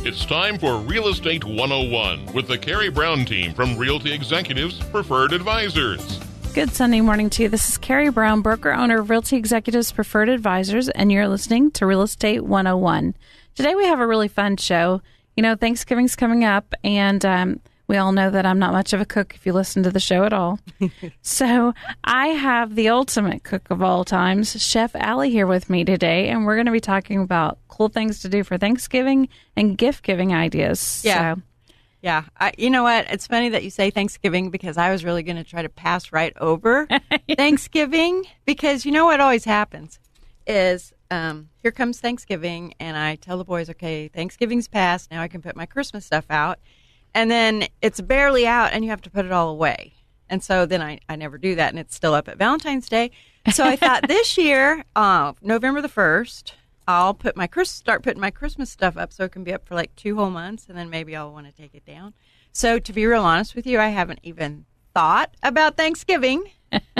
It's time for Real Estate 101 with the Karey Brown team from Realty Executives Preferred Advisors. Good Sunday morning to you. This is Karey Brown, broker owner of Realty Executives Preferred Advisors, and you're listening to Real Estate 101. Today we have a really fun show. You know, Thanksgiving's coming up, and we all know that I'm not much of a cook if you listen to the show at all. So I have the ultimate cook of all times, Chef Alli, here with me today, and we're going to be talking about cool things to do for Thanksgiving and gift-giving ideas. Yeah. So, yeah. You know what? It's funny that you say Thanksgiving because I was really going to try to pass right over Thanksgiving because you know what always happens is here comes Thanksgiving, and I tell the boys, okay, Thanksgiving's passed. Now I can put my Christmas stuff out. And then it's barely out, and you have to put it all away. And so then I never do that, and it's still up at Valentine's Day. So I thought this year, November the 1st, I'll start putting my Christmas stuff up so it can be up for like 2 whole months, and then maybe I'll want to take it down. So to be real honest with you, I haven't even thought about Thanksgiving,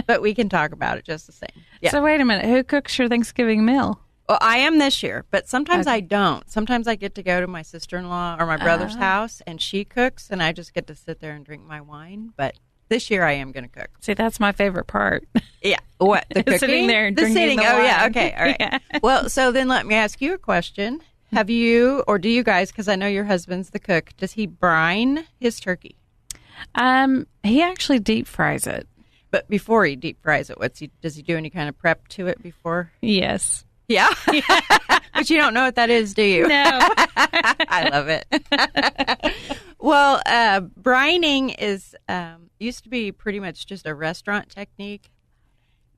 but we can talk about it just the same. Yeah. So wait a minute. Who cooks your Thanksgiving meal? Well, I am this year, but sometimes I don't. Sometimes I get to go to my sister-in-law or my brother's house, and she cooks, and I just get to sit there and drink my wine. But this year I am going to cook. See, that's my favorite part. Yeah. What? The cooking? Sitting there and drinking the wine. Oh, yeah. Okay. All right. Yeah. Well, so then let me ask you a question. Have you, or do you guys, because I know your husband's the cook, does he brine his turkey? He actually deep fries it. But before he deep fries it, does he do any kind of prep to it before? Yes. Yeah. But you don't know what that is, do you? No. I love it. Well, brining is used to be pretty much just a restaurant technique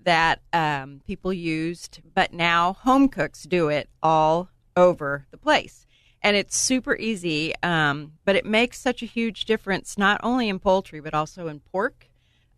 that people used, but now home cooks do it all over the place. And it's super easy, but it makes such a huge difference, not only in poultry, but also in pork.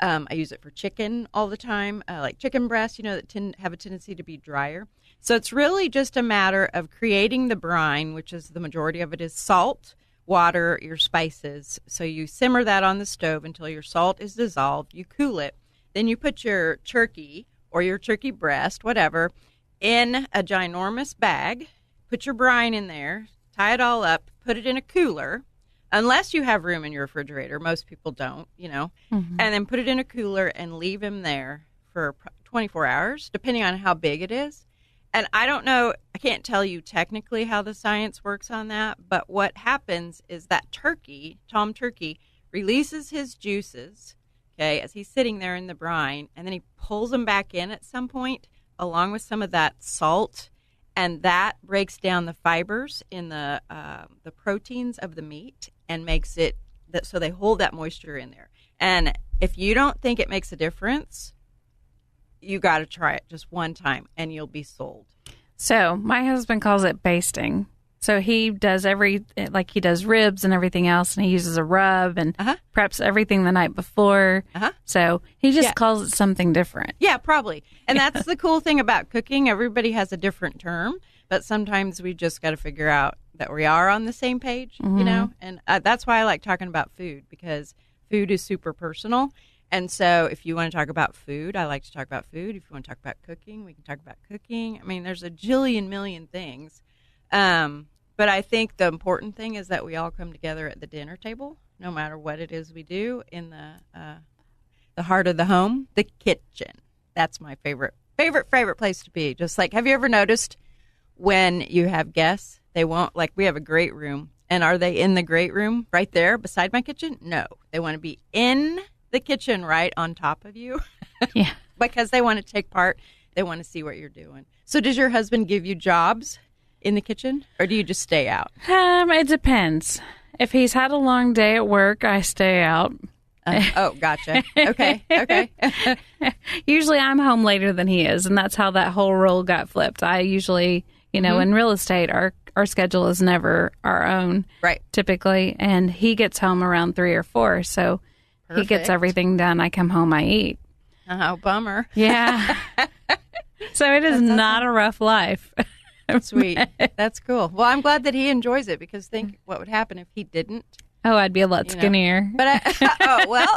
I use it for chicken all the time, like chicken breasts, that have a tendency to be drier. So it's really just a matter of creating the brine, which is the majority of it is salt, water, your spices. So you simmer that on the stove until your salt is dissolved. You cool it. Then you put your turkey or your turkey breast, whatever, in a ginormous bag. Put your brine in there, tie it all up, put it in a cooler. Unless you have room in your refrigerator. Most people don't, And then put it in a cooler and leave him there for 24 hours, depending on how big it is. And I don't know, I can't tell you technically how the science works on that, but what happens is that Tom turkey, releases his juices, okay, as he's sitting there in the brine, and then he pulls them back in at some point, along with some of that salt, and that breaks down the fibers in the proteins of the meat and makes it so they hold that moisture in there. And if you don't think it makes a difference, you got to try it just one time and you'll be sold. So my husband calls it basting. So he does he does ribs and everything else, and he uses a rub and preps everything the night before. So he just calls it something different. Yeah, probably. And that's the cool thing about cooking. Everybody has a different term, but sometimes we just got to figure out that we are on the same page, And that's why I like talking about food, because food is super personal. And so if you want to talk about food, I like to talk about food. If you want to talk about cooking, we can talk about cooking. I mean, there's a jillion million things. But I think the important thing is that we all come together at the dinner table, no matter what it is we do, in the heart of the home, the kitchen. That's my favorite place to be. Just like, have you ever noticed when you have guests, they won't, like, we have a great room, and are they in the great room right there beside my kitchen? No, they want to be in the kitchen right on top of you. Yeah. Because they want to take part. They want to see what you're doing. So does your husband give you jobs in the kitchen, or do you just stay out? It depends. If he's had a long day at work, I stay out. Oh, gotcha. Okay. Usually I'm home later than he is, and that's how that whole role got flipped. I usually, in real estate, our schedule is never our own, right? Typically, and he gets home around 3 or 4, so Perfect. He gets everything done. I come home, I eat. Oh, bummer. Yeah. So it is not a rough life. Sweet. That's cool. Well, I'm glad that he enjoys it, because think what would happen if he didn't. Oh, I'd be a lot skinnier. But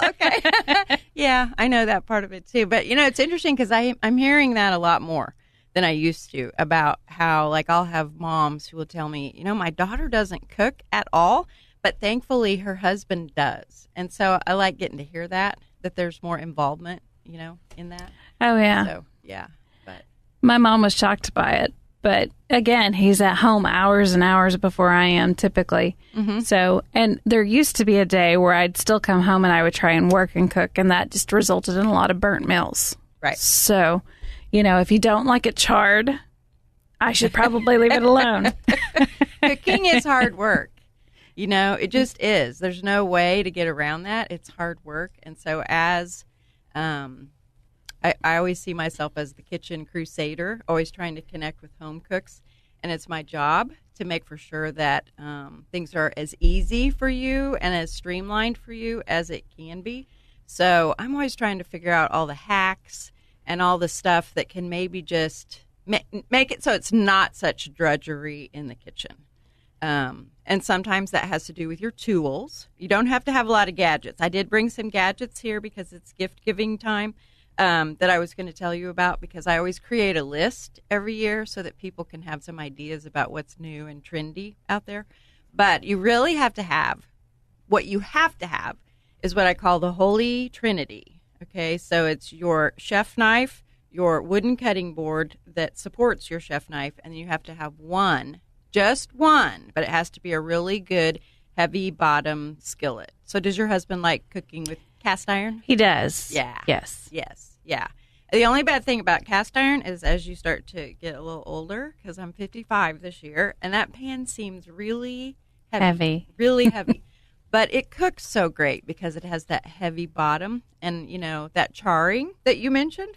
okay. Yeah, I know that part of it too. But it's interesting because I'm hearing that a lot more. than I used to about how, like, I'll have moms who will tell me, my daughter doesn't cook at all, but thankfully her husband does. And so I like getting to hear that there's more involvement, in that. Oh, yeah. So, yeah. But My mom was shocked by it. But again, he's at home hours and hours before I am typically. Mm-hmm. So, and there used to be a day where I'd still come home and I would try and work and cook, and that just resulted in a lot of burnt meals. Right. So, if you don't like it charred, I should probably leave it alone. Cooking is hard work. It just is. There's no way to get around that. It's hard work. And so as I always see myself as the kitchen crusader, always trying to connect with home cooks. And it's my job to make for sure that things are as easy for you and as streamlined for you as it can be. So I'm always trying to figure out all the hacks and all the stuff that can maybe just make it so it's not such drudgery in the kitchen. And sometimes that has to do with your tools. You don't have to have a lot of gadgets. I did bring some gadgets here because it's gift-giving time that I was going to tell you about, because I always create a list every year so that people can have some ideas about what's new and trendy out there. But you really have to have, what you have to have is what I call the Holy Trinity. Okay, so it's your chef knife, your wooden cutting board that supports your chef knife, and you have to have one, just one, but it has to be a really good heavy bottom skillet. So does your husband like cooking with cast iron? He does. Yeah. Yes. Yes. Yeah. The only bad thing about cast iron is as you start to get a little older, because I'm 55 this year, and that pan seems really heavy. Really heavy. But it cooks so great because it has that heavy bottom, and, that charring that you mentioned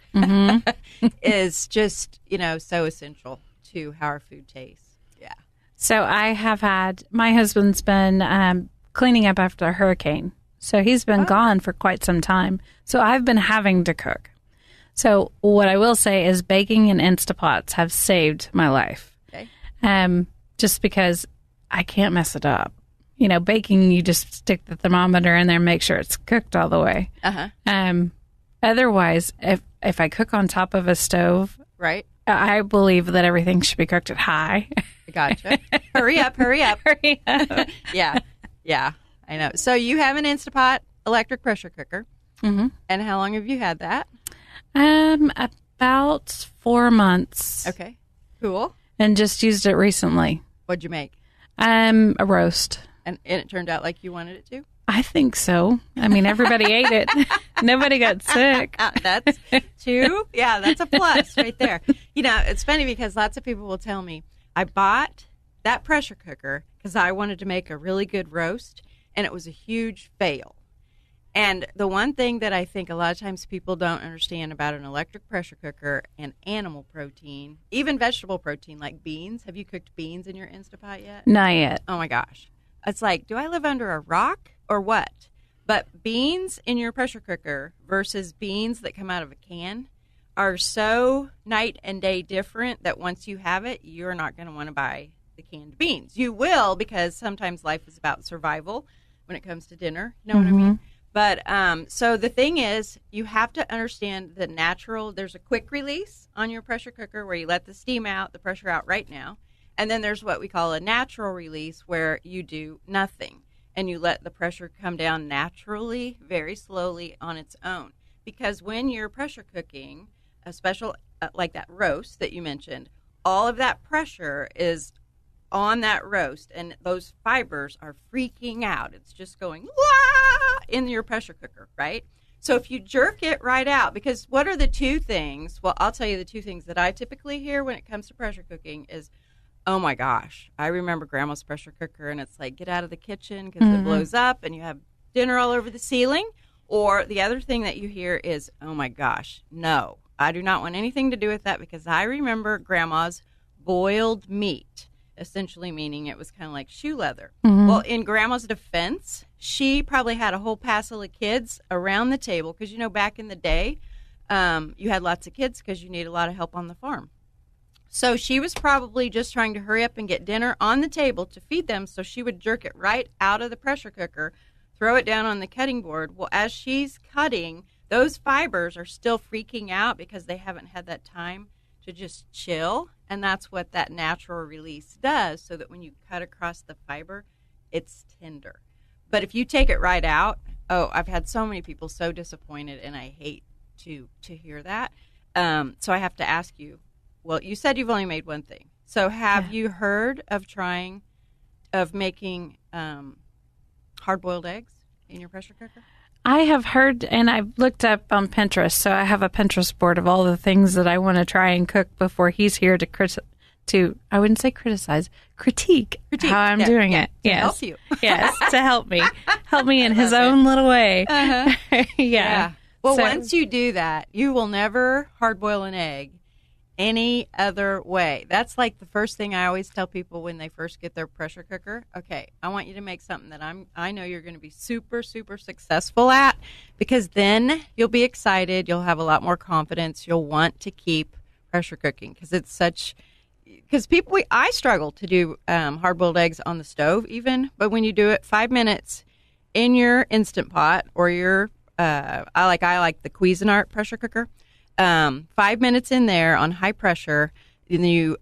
is just, so essential to how our food tastes. Yeah. So I have had, my husband's been cleaning up after a hurricane. So he's been gone for quite some time. So I've been having to cook. So what I will say is baking in Instapots have saved my life. Okay. Just because I can't mess it up. Baking, you just stick the thermometer in there and make sure it's cooked all the way. Uh-huh. Otherwise, if I cook on top of a stove, right, I believe that everything should be cooked at high. Gotcha. Hurry up. Hurry up. Yeah, I know. So you have an Instapot electric pressure cooker. Mm-hmm. And how long have you had that? About 4 months. Okay, cool. And just used it recently. What'd you make? A roast. And it turned out like you wanted it to? I think so. I mean, everybody ate it. Nobody got sick. That's two. Yeah, that's a plus right there. It's funny because lots of people will tell me, I bought that pressure cooker because I wanted to make a really good roast, and it was a huge fail. And the one thing that I think a lot of times people don't understand about an electric pressure cooker and animal protein, even vegetable protein like beans. Have you cooked beans in your Instapot yet? Not yet. Oh, my gosh. It's like, do I live under a rock or what? But beans in your pressure cooker versus beans that come out of a can are so night and day different that once you have it, you're not going to want to buy the canned beans. You will, because sometimes life is about survival when it comes to dinner. You know what I mean? But so the thing is, you have to understand the natural, there's a quick release on your pressure cooker where you let the steam out, the pressure out right now. And then there's what we call a natural release where you do nothing and you let the pressure come down naturally, very slowly on its own. Because when you're pressure cooking, a special, like that roast that you mentioned, all of that pressure is on that roast and those fibers are freaking out. It's just going, wah, in your pressure cooker, right? So if you jerk it right out, because what are the two things? Well, I'll tell you the two things that I typically hear when it comes to pressure cooking is, oh my gosh, I remember Grandma's pressure cooker, and it's like, get out of the kitchen because it blows up and you have dinner all over the ceiling. Or the other thing that you hear is, oh my gosh, no, I do not want anything to do with that because I remember Grandma's boiled meat, essentially meaning it was kind of like shoe leather. Well, in Grandma's defense, she probably had a whole passel of kids around the table because, back in the day, you had lots of kids because you need a lot of help on the farm. So she was probably just trying to hurry up and get dinner on the table to feed them, so she would jerk it right out of the pressure cooker, throw it down on the cutting board. Well, as she's cutting, those fibers are still freaking out because they haven't had that time to just chill. And that's what that natural release does, so that when you cut across the fiber, it's tender. But if you take it right out, I've had so many people so disappointed, and I hate to hear that. So I have to ask you, well, you said you've only made one thing. So have you heard of making hard-boiled eggs in your pressure cooker? I have heard, and I've looked up on Pinterest, so I have a Pinterest board of all the things that I want to try and cook before he's here to I wouldn't say criticize, critique how I'm doing it. To help you. Yes, to help me in his own little way. Yeah. Well, once you do that, you will never hard boil an egg any other way. That's like the first thing I always tell people when they first get their pressure cooker. Okay, I want you to make something that I know you're going to be super, super successful at, because then you'll be excited. You'll have a lot more confidence. You'll want to keep pressure cooking because I struggle to do hard-boiled eggs on the stove even, but when you do it 5 minutes in your Instant Pot or your I like the Cuisinart pressure cooker. 5 minutes in there on high pressure, and you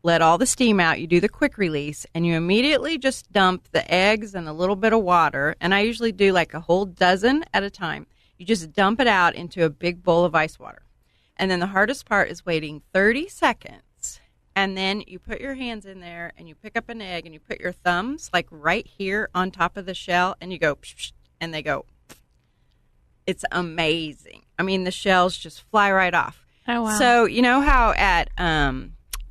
let all the steam out. You do the quick release, and you immediately just dump the eggs and a little bit of water. And I usually do like a whole dozen at a time. You just dump it out into a big bowl of ice water. And then the hardest part is waiting 30 seconds. And then you put your hands in there, and you pick up an egg, and you put your thumbs like right here on top of the shell, and you go, psh, psh, and they go. It's amazing. I mean, the shells just fly right off. Oh, wow. So, you know how at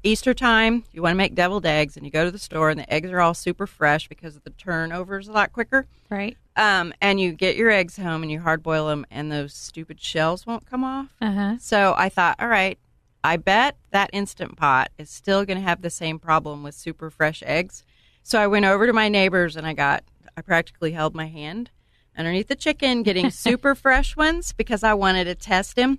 Easter time, you want to make deviled eggs, and you go to the store, and the eggs are all super fresh because the turnover is a lot quicker. Right. And you get your eggs home, and you hard boil them, and those stupid shells won't come off. Uh-huh. So I thought, all right, I bet that Instant Pot is still going to have the same problem with super fresh eggs. So I went over to my neighbors, and I practically held my hand underneath the chicken, getting super fresh ones because I wanted to test him.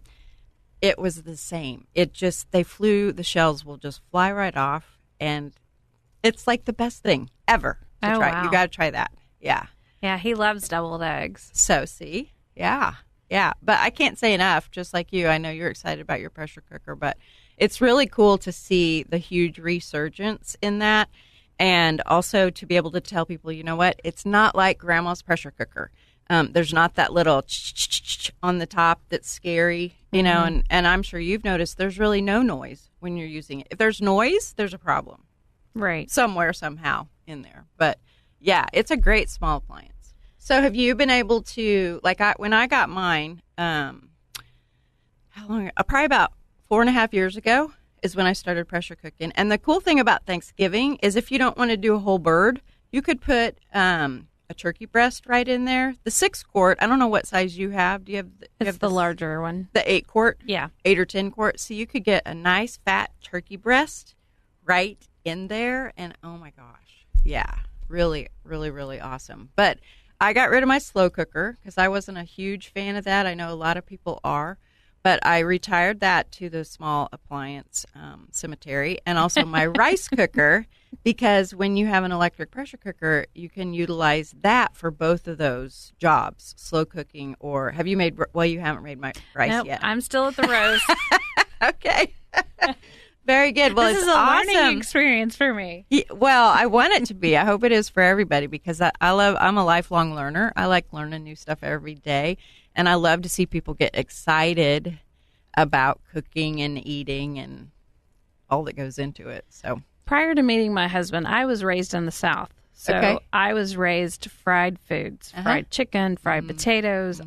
It was the same. The shells will just fly right off, and it's like the best thing ever to try. Wow. You got to try that. Yeah. Yeah, he loves deviled eggs. So, see? Yeah. Yeah. But I can't say enough, just like you. I know you're excited about your pressure cooker, but it's really cool to see the huge resurgence in that. And also to be able to tell people, you know what? It's not like grandma's pressure cooker. There's not that little on the top that's scary, you know, and I'm sure you've noticed there's really no noise when you're using it. If there's noise, there's a problem. Right. Somewhere, somehow in there. But, yeah, it's a great small appliance. So have you been able to, when I got mine, how long? Probably about 4.5 years ago is when I started pressure cooking. And the cool thing about Thanksgiving is if you don't want to do a whole bird, you could put a turkey breast right in there. The 6-quart, I don't know what size you have. Do you have? It's the larger one. The 8-quart? Yeah. 8 or 10-quart. So you could get a nice fat turkey breast right in there. And oh my gosh. Yeah. Really, really, really awesome. But I got rid of my slow cooker because I wasn't a huge fan of that. I know a lot of people are. But I retired that to the small appliance cemetery, and also my rice cooker, because when you have an electric pressure cooker, you can utilize that for both of those jobs, slow cooking or have you made, well, you haven't made my rice Nope, yet. I'm still at the roast. Okay. Very good. Well, this it's is a awesome. learning experience for me. Yeah, well, I want it to be. I hope it is for everybody because I'm a lifelong learner. I like learning new stuff every day. And I love to see people get excited about cooking and eating and all that goes into it. So prior to meeting my husband, I was raised in the South. So I was raised fried foods, fried chicken, fried potatoes,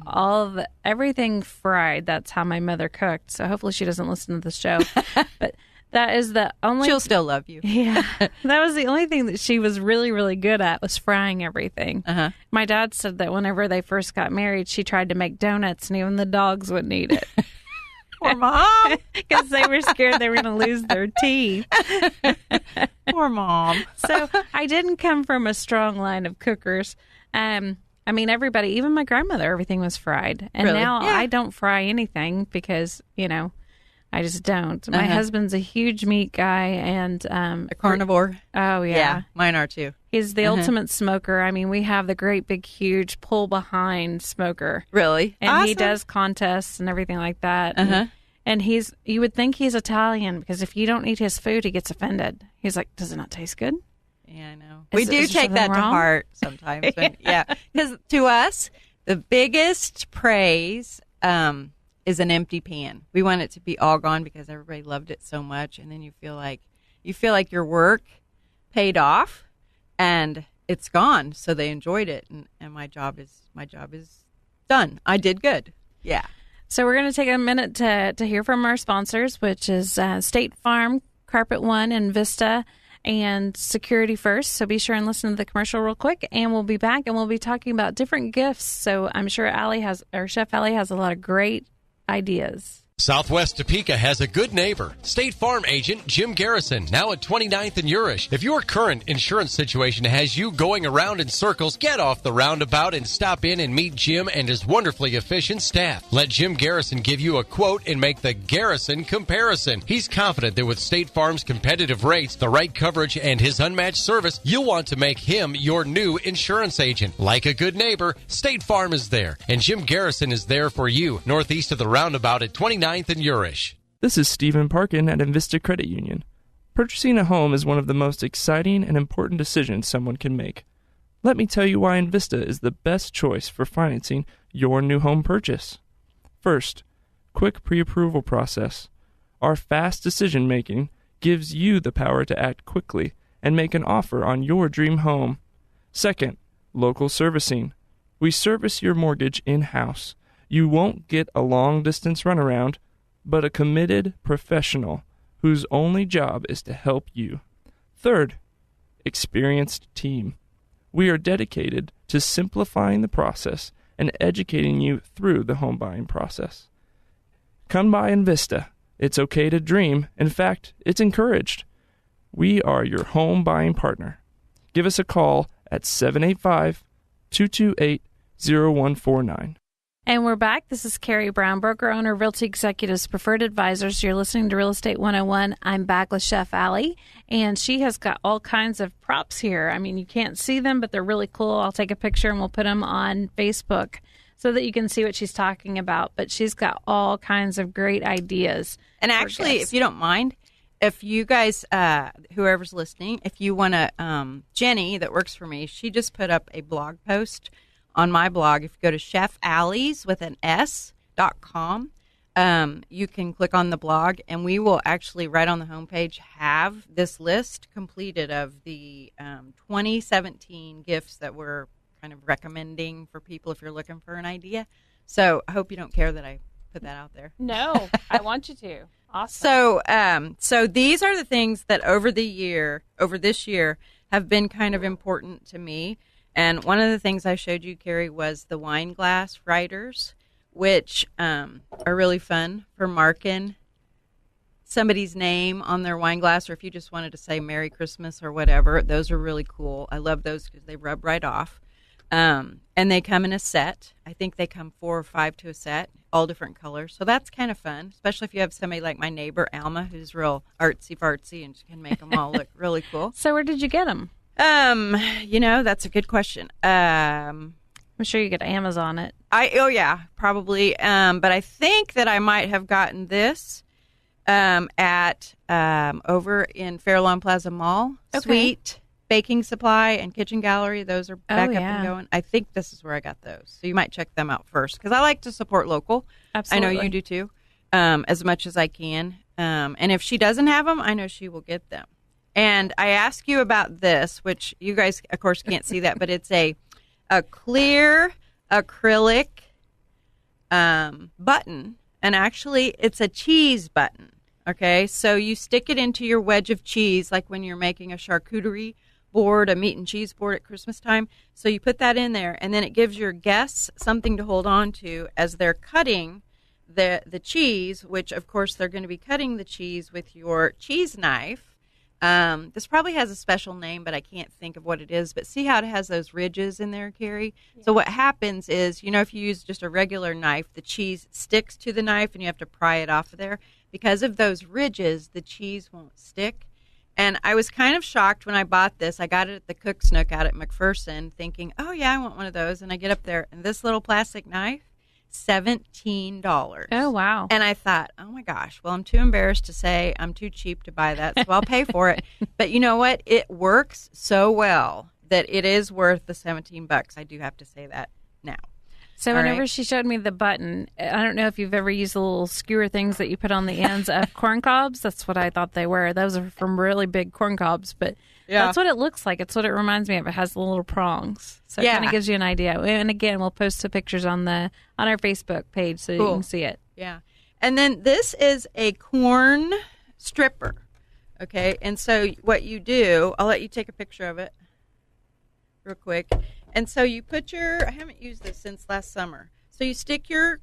everything fried. That's how my mother cooked. So hopefully she doesn't listen to this show. But that is the only... She'll still love you. Yeah. That was the only thing that she was really, really good at was frying everything. My dad said that whenever they first got married, she tried to make donuts and even the dogs wouldn't eat it. Poor mom. Because they were scared they were going to lose their teeth. Poor mom. So I didn't come from a strong line of cookers. I mean, everybody, even my grandmother, everything was fried. And Really? now Yeah. I don't fry anything because, I just don't. My husband's a huge meat guy and... A carnivore. Oh, yeah. Mine are too. He's the ultimate smoker. I mean, we have the great big huge pull behind smoker. Really? And Awesome. he does contests and everything like that. And And you would think he's Italian because if you don't eat his food, he gets offended. He's like, does it not taste good? Yeah, I know. Is there take that something to wrong? heart sometimes. Yeah. Because to us, the biggest praise is an empty pan. We want it to be all gone because everybody loved it so much. And then you feel like your work paid off and it's gone. So they enjoyed it. And my job is done. I did good. Yeah. So we're going to take a minute to hear from our sponsors, which is State Farm, Carpet One, and Vista, and Security First. So be sure and listen to the commercial real quick, and we'll be back, and we'll be talking about different gifts. So I'm sure Chef Alli has a lot of great ideas. Southwest Topeka has a good neighbor. State Farm agent Jim Garrison, now at 29th and Urish. If your current insurance situation has you going around in circles, get off the roundabout and stop in and meet Jim and his wonderfully efficient staff. Let Jim Garrison give you a quote and make the Garrison comparison. He's confident that with State Farm's competitive rates, the right coverage, and his unmatched service, you'll want to make him your new insurance agent. Like a good neighbor, State Farm is there, and Jim Garrison is there for you, northeast of the roundabout at 29th and Urish. This is Stephen Parkin at Invista Credit Union. Purchasing a home is one of the most exciting and important decisions someone can make. Let me tell you why Invista is the best choice for financing your new home purchase. First, quick pre-approval process. Our fast decision-making gives you the power to act quickly and make an offer on your dream home. Second, local servicing. We service your mortgage in-house. You won't get a long-distance runaround, but a committed professional whose only job is to help you. Third, experienced team. We are dedicated to simplifying the process and educating you through the home buying process. Come by Invista. It's okay to dream. In fact, it's encouraged. We are your home buying partner. Give us a call at 785-228-0149. And we're back. This is Karey Brown, broker owner, Realty Executives Preferred Advisors. You're listening to Real Estate 101. I'm back with Chef Alli, and she has got all kinds of props here. I mean, you can't see them, but they're really cool. I'll take a picture and we'll put them on Facebook so that you can see what she's talking about. But she's got all kinds of great ideas. And actually, if you don't mind, if you guys, whoever's listening, if you want to, Jenny that works for me, she just put up a blog post on my blog. If you go to chefallis with an s.com, you can click on the blog, and we will actually, right on the homepage, have this list completed of the 2017 gifts that we're kind of recommending for people if you're looking for an idea. So I hope you don't care that I put that out there. No, I want you to. Awesome. So these are the things that over this year, have been kind of important to me. And one of the things I showed you, Karey, was the wine glass writers, which are really fun for marking somebody's name on their wine glass, or if you just wanted to say Merry Christmas or whatever. Those are really cool. I love those because they rub right off. And they come in a set. I think they come 4 or 5 to a set, all different colors. So that's kind of fun, especially if you have somebody like my neighbor, Alma, who's real artsy-fartsy and can make them all look really cool. So where did you get them? That's a good question. I'm sure you get Amazon it. Probably. But I think that I might have gotten this at over in Fairlawn Plaza Mall. Okay. Sweet Baking Supply and Kitchen Gallery. Those are back up and going. I think this is where I got those. So you might check them out first because I like to support local. Absolutely. I know you do too, as much as I can. And if she doesn't have them, I know she will get them. And I ask you about this, which you guys, of course, can't see that, but it's a clear acrylic button. And actually, it's a cheese button. Okay, so you stick it into your wedge of cheese, like when you're making a charcuterie board, a meat and cheese board at Christmas time. So you put that in there, and then it gives your guests something to hold on to as they're cutting the cheese, which, of course, they're going to be cutting the cheese with your cheese knife. This probably has a special name, but I can't think of what it is. But see how it has those ridges in there, Karey? Yeah. So what happens is, if you use just a regular knife, the cheese sticks to the knife and you have to pry it off of there. Because of those ridges, the cheese won't stick. And I was kind of shocked when I bought this. I got it at the Cook's Nook out at McPherson thinking, oh, yeah, I want one of those. And I get up there, and this little plastic knife $17. Oh, wow. And I thought, oh my gosh, well, I'm too embarrassed to say I'm too cheap to buy that, so I'll pay for it. But you know what? It works so well that it is worth the $17. I do have to say that now. So whenever she showed me the button, I don't know if you've ever used the little skewer things that you put on the ends of corn cobs. That's what I thought they were. Those are from really big corn cobs, but that's what it looks like. It's what it reminds me of. It has the little prongs. So it kind of gives you an idea. And again, we'll post the pictures on our Facebook page so you can see it. Yeah. And then this is a corn stripper. Okay. And so what you do, I'll let you take a picture of it real quick. And so you put I haven't used this since last summer. So you stick your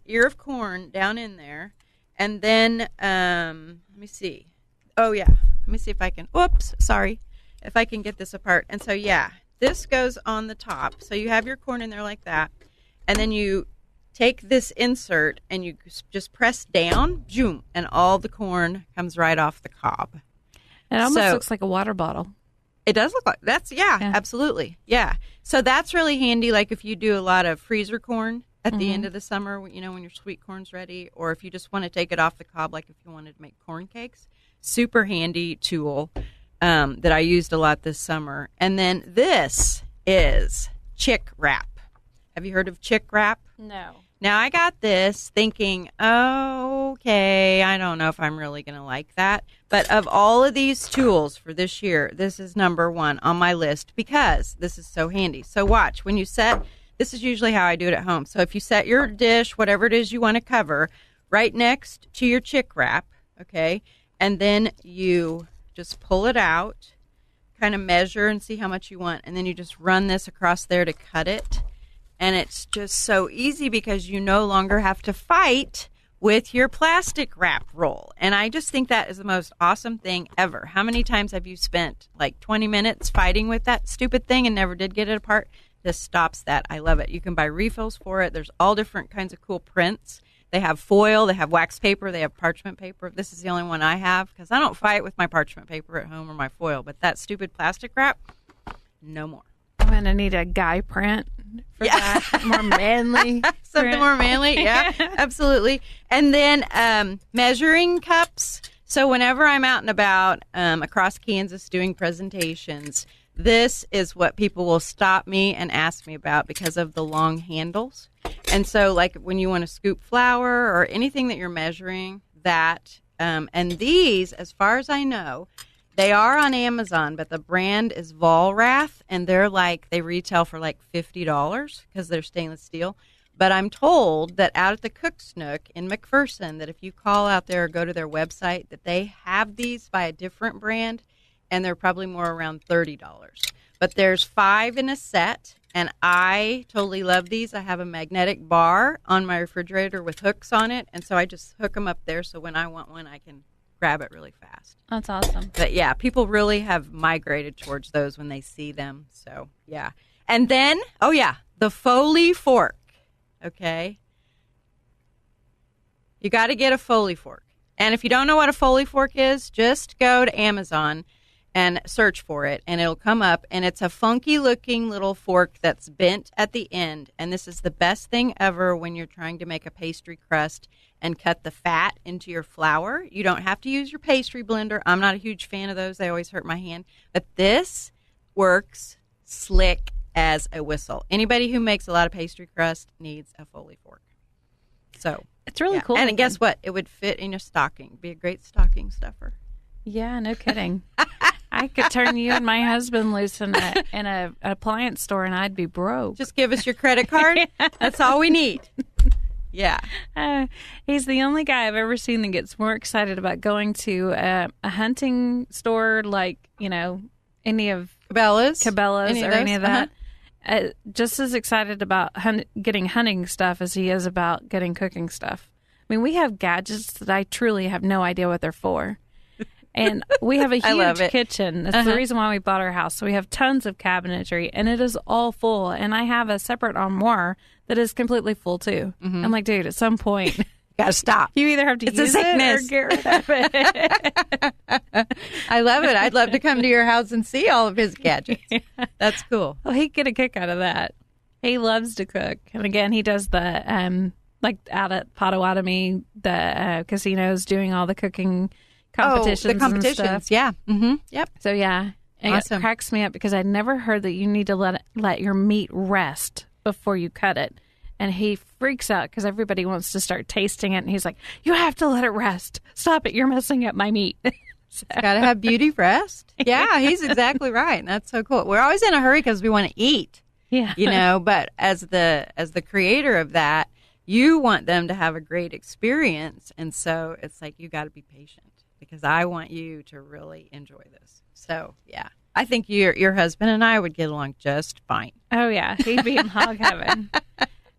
ear of corn down in there. And then, let me see. Oh, yeah. Let me see if I can, if I can get this apart. And so, this goes on the top. So you have your corn in there like that. And then you take this insert and you just press down, zoom, and all the corn comes right off the cob. It almost looks like a water bottle. It does look like absolutely. Yeah. So that's really handy. Like if you do a lot of freezer corn at the end of the summer, when your sweet corn's ready, or if you just want to take it off the cob, like if you wanted to make corn cakes, super handy tool that I used a lot this summer. And then this is chick wrap. Have you heard of chick wrap? No. Now, I got this thinking, okay, I don't know if I'm really going to like that. But of all of these tools for this year, this is number one on my list because this is so handy. So watch, when you this is usually how I do it at home. So if you set your dish, whatever it is you want to cover, right next to your chick wrap, okay, and then you just pull it out, kind of measure and see how much you want, and then you just run this across there to cut it. And it's just so easy because you no longer have to fight with your plastic wrap roll. And I just think that is the most awesome thing ever. How many times have you spent like 20 minutes fighting with that stupid thing and never did get it apart? This stops that. I love it. You can buy refills for it. There's all different kinds of cool prints. They have foil, they have wax paper, they have parchment paper. This is the only one I have because I don't fight with my parchment paper at home or my foil. But that stupid plastic wrap, no more. I'm going to need a guy print for that. More manly. Something more manly. Yeah, absolutely. And then measuring cups. So whenever I'm out and about across Kansas doing presentations, this is what people will stop me and ask me about because of the long handles. And so like when you want to scoop flour or anything that you're measuring, that, and these, as far as I know, they are on Amazon, but the brand is Vollrath, and they retail for like $50 because they're stainless steel. But I'm told that out at the Cook's Nook in McPherson, that if you call out there or go to their website, that they have these by a different brand, and they're probably more around $30. But there's 5 in a set, and I totally love these. I have a magnetic bar on my refrigerator with hooks on it, and so I just hook them up there so when I want one, I can grab it really fast. That's awesome. But yeah, people really have migrated towards those when they see them. So yeah. And then, the Foley fork. Okay. You got to get a Foley fork. And if you don't know what a Foley fork is, just go to Amazon and search for it, and it'll come up. And it's a funky looking little fork that's bent at the end. And this is the best thing ever when you're trying to make a pastry crust and cut the fat into your flour. You don't have to use your pastry blender. I'm not a huge fan of those. They always hurt my hand. But this works slick as a whistle. Anybody who makes a lot of pastry crust needs a Foley fork. So it's really cool. And guess what? It would fit in your stocking. Be a great stocking stuffer. Yeah, no kidding. I could turn you and my husband loose in a appliance store, and I'd be broke. Just give us your credit card. Yeah. That's all we need. Yeah. He's the only guy I've ever seen that gets more excited about going to a hunting store, like, any of Cabela's or any of that. Just as excited about getting hunting stuff as he is about getting cooking stuff. I mean, we have gadgets that I truly have no idea what they're for. And we have a huge kitchen. That's the reason why we bought our house. So we have tons of cabinetry, and it is all full. And I have a separate armoire that is completely full, too. Mm-hmm. I'm like, dude, at some point, got to stop. You either have to use it or get rid of it. I love it. I'd love to come to your house and see all of his gadgets. That's cool. Well, he'd get a kick out of that. He loves to cook. And again, he does the, like out at Potawatomi, the casinos, doing all the cooking competitions. Oh, the competitions, and stuff. yeah. Mm-hmm. Yep. So, yeah. Awesome. It cracks me up because I never heard that you need to let your meat rest before you cut it. And he freaks out because everybody wants to start tasting it. And he's like, you have to let it rest. Stop it. You're messing up my meat. Got to have beauty rest. Yeah, he's exactly right. And that's so cool. We're always in a hurry because we want to eat. Yeah. You know, but as the creator of that, you want them to have a great experience. And so it's like, you got to be patient because I want you to really enjoy this. So, yeah, I think your husband and I would get along just fine. Oh, yeah. He'd be in hog heaven.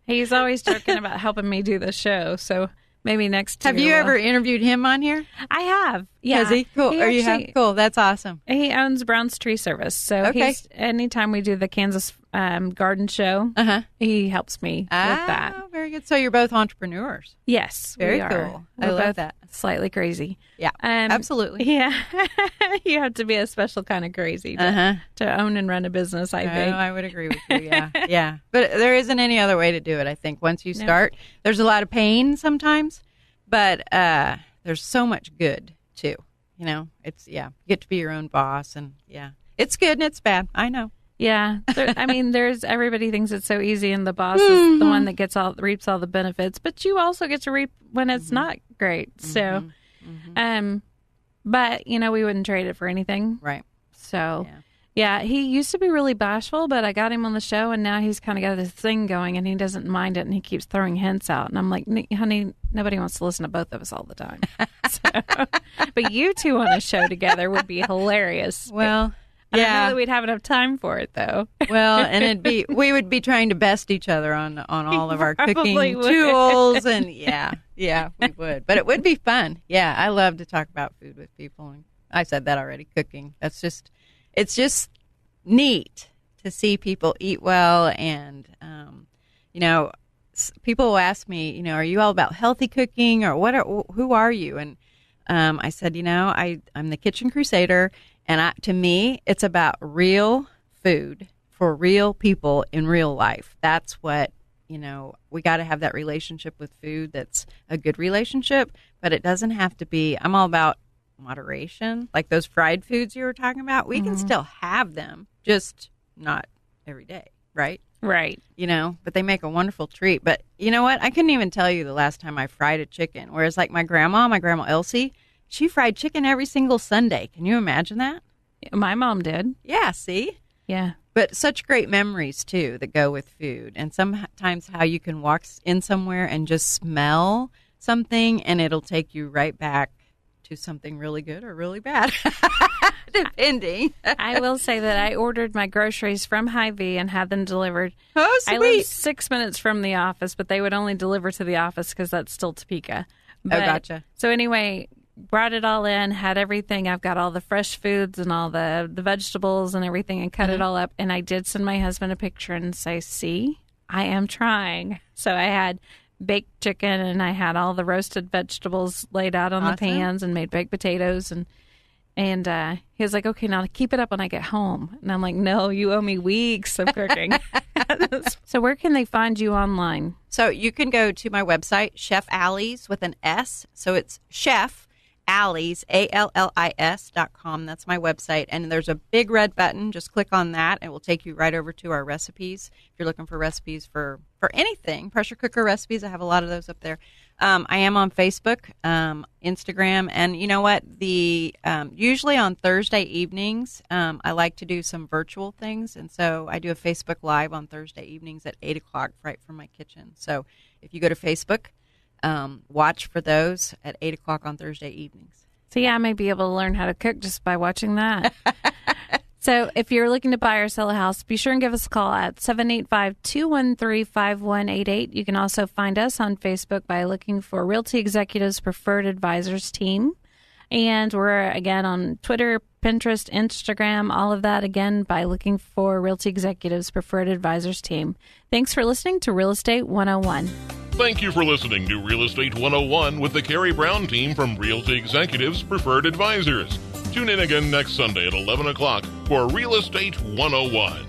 He's always joking about helping me do the show. So maybe next year. Have you ever interviewed him on here? I have. Yeah. Has he? Cool. You have? Cool. That's awesome. He owns Brown's Tree Service. So Okay. Anytime we do the Kansas garden show, he helps me with that. Oh, very good. So you're both entrepreneurs. Yes. Very we are. cool. I We're love both that. Slightly crazy. Yeah, absolutely. Yeah. You have to be a special kind of crazy to own and run a business, I think. I would agree with you. Yeah. Yeah. But there isn't any other way to do it, I think. Once you start, there's a lot of pain sometimes, but there's so much good, too. You know, you get to be your own boss, and it's good and it's bad. I know. Yeah. Everybody thinks it's so easy, and the boss is the one that reaps all the benefits, but you also get to reap when it's not great. So, but, we wouldn't trade it for anything. Right. So, yeah, he used to be really bashful, but I got him on the show, and now he's kind of got this thing going, and he doesn't mind it, and he keeps throwing hints out. And I'm like, honey, nobody wants to listen to both of us all the time. But you two on a show together would be hilarious. Well, I don't know that we'd have enough time for it, though. Well, and we would be trying to best each other on all of our cooking would. tools, and we would. But it would be fun. Yeah, I love to talk about food with people. And I said that already. Cooking. It's just neat to see people eat well, and people will ask me, are you all about healthy cooking, or who are you? And I said, I'm the Kitchen Crusader. And to me, it's about real food for real people in real life. That's what, we got to have that relationship with food that's a good relationship, but it doesn't have to be. I'm all about moderation. Like those fried foods you were talking about, we can still have them, just not every day, right? Right. But they make a wonderful treat. But you know what? I couldn't even tell you the last time I fried a chicken. Whereas like my grandma Elsie, she fried chicken every single Sunday. Can you imagine that? My mom did. Yeah, see? Yeah. But such great memories, too, that go with food. And sometimes how you can walk in somewhere and just smell something, and it'll take you right back to something really good or really bad, depending. I will say that I ordered my groceries from Hy-Vee and had them delivered. Oh, sweet. I live 6 minutes from the office, but they would only deliver to the office because that's still Topeka. But, gotcha. So anyway, brought it all in, had everything. I've got all the fresh foods and all the vegetables and everything, and cut it all up. And I did send my husband a picture and say, see, I am trying. So I had baked chicken, and I had all the roasted vegetables laid out on the pans, and made baked potatoes. And he was like, okay, now keep it up when I get home. And I'm like, no, you owe me weeks of cooking. So where can they find you online? So you can go to my website, Chef Alli's with an S. So it's Chef Alli's, ALLIS.com. That's my website. And there's a big red button. Just click on that. It will take you right over to our recipes. If you're looking for recipes for anything, pressure cooker recipes, I have a lot of those up there. I am on Facebook, Instagram. And you know what? Usually on Thursday evenings, I like to do some virtual things. And so I do a Facebook Live on Thursday evenings at 8 o'clock right from my kitchen. So if you go to Facebook, watch for those at 8 o'clock on Thursday evenings. So yeah, I may be able to learn how to cook just by watching that. So if you're looking to buy or sell a house, be sure and give us a call at 785-213-5188. You can also find us on Facebook by looking for Realty Executives Preferred Advisors Team. And we're, again, on Twitter, Pinterest, Instagram, all of that, again, by looking for Realty Executives Preferred Advisors Team. Thanks for listening to Real Estate 101. Thank you for listening to Real Estate 101 with the Karey Brown team from Realty Executives Preferred Advisors. Tune in again next Sunday at 11 o'clock for Real Estate 101.